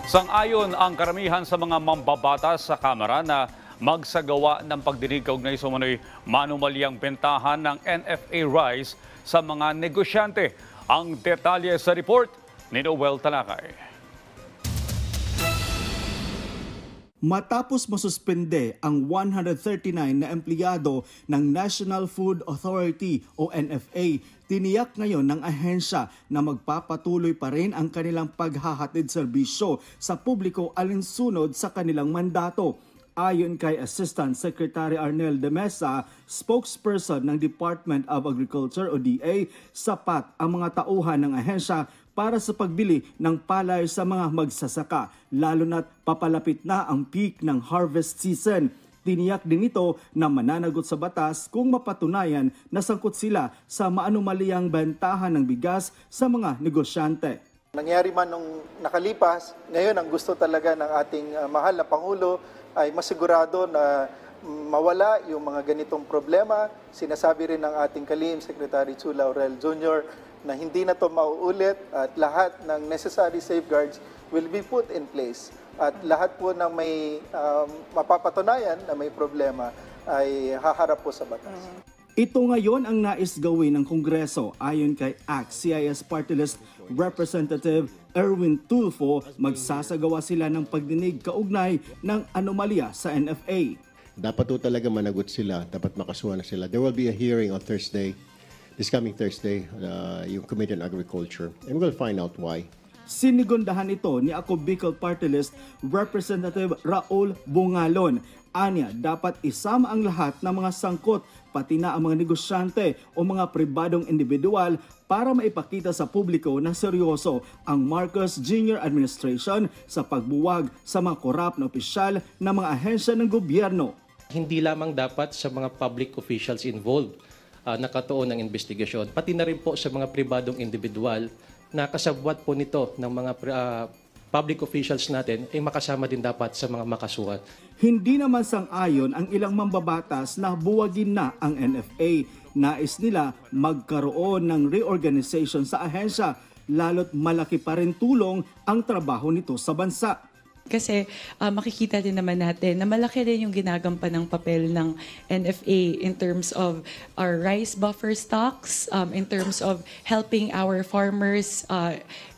Sang-ayon ang karamihan sa mga mambabatas sa Kamara na magsagawa ng pagdinig kaugnay sa umano'y manumalyang bentahan ng NFA rice sa mga negosyante. Ang detalye sa report ni Noel Talakay. Matapos masuspende ang 139 na empleyado ng National Food Authority o NFA, tiniyak ngayon ng ahensya na magpapatuloy pa rin ang kanilang paghahatid serbisyo sa publiko alinsunod sa kanilang mandato. Ayon kay Assistant Secretary Arnel de Mesa, spokesperson ng Department of Agriculture o DA, sapat ang mga tauhan ng ahensya para sa pagbili ng palay sa mga magsasaka, lalo na't papalapit na ang peak ng harvest season. Tiniyak din ito na mananagot sa batas kung mapatunayan na sangkot sila sa maanumaliyang bentahan ng bigas sa mga negosyante. Nangyari man nung nakalipas, ngayon ang gusto talaga ng ating mahal na Pangulo ay masigurado na mawala yung mga ganitong problema. Sinasabi rin ng ating kalihim Secretary Chu Laurel Jr. na hindi na ito mauulit at lahat ng necessary safeguards will be put in place. At lahat po ng may mapapatunayan na may problema ay haharap po sa batas. Ito ngayon ang nais gawin ng Kongreso. Ayon kay ACT-CIS Party List Representative Erwin Tulfo, magsasagawa sila ng pagdinig kaugnay ng anomalya sa NFA. Dapat po talaga managot sila, dapat makasuhan na sila. There will be a hearing on Thursday, this coming Thursday, yung Committee on Agriculture, and we'll find out why. Sinigundahan ito ni Ako Bicol Party List Representative Raul Bungalon. Anya, dapat isama ang lahat ng mga sangkot, pati na ang mga negosyante o mga pribadong individual para maipakita sa publiko na seryoso ang Marcos Jr. Administration sa pagbuwag sa mga korap na opisyal ng mga ahensya ng gobyerno. Hindi lamang dapat sa mga public officials involved nakatuon ng investigasyon, pati na rin po sa mga pribadong individual na kasabwat po nito ng mga public officials natin ay makasama din dapat sa mga makasuhan. Hindi naman sang-ayon ang ilang mambabatas na buwagin na ang NFA. Nais nila magkaroon ng reorganization sa ahensya, lalo't malaki pa rin tulong ang trabaho nito sa bansa. Kasi makikita din naman natin na malaki rin yung ginagampan ng papel ng NFA in terms of our rice buffer stocks, in terms of helping our farmers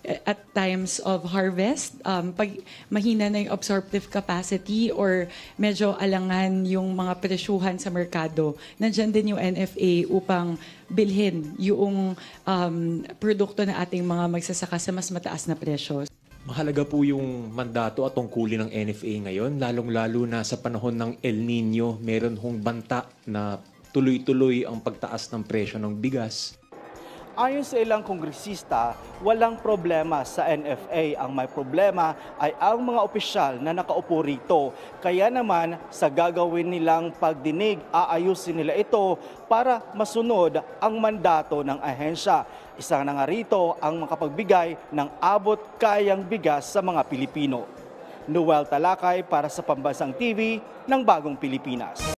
at times of harvest. Pag mahina na yung absorptive capacity or medyo alangan yung mga presyuhan sa merkado, nandyan din yung NFA upang bilhin yung produkto na ating mga magsasaka sa mas mataas na presyo. Mahalaga po yung mandato at tungkulin ng NFA ngayon, lalong-lalo na sa panahon ng El Nino, meron hong banta na tuloy-tuloy ang pagtaas ng presyo ng bigas. Ayon sa ilang kongresista, walang problema sa NFA. Ang may problema ay ang mga opisyal na nakaupo rito. Kaya naman sa gagawin nilang pagdinig, aayusin nila ito para masunod ang mandato ng ahensya. Isa na nga rito ang makapagbigay ng abot kayang bigas sa mga Pilipino. Noel Talakay para sa Pambansang TV ng Bagong Pilipinas.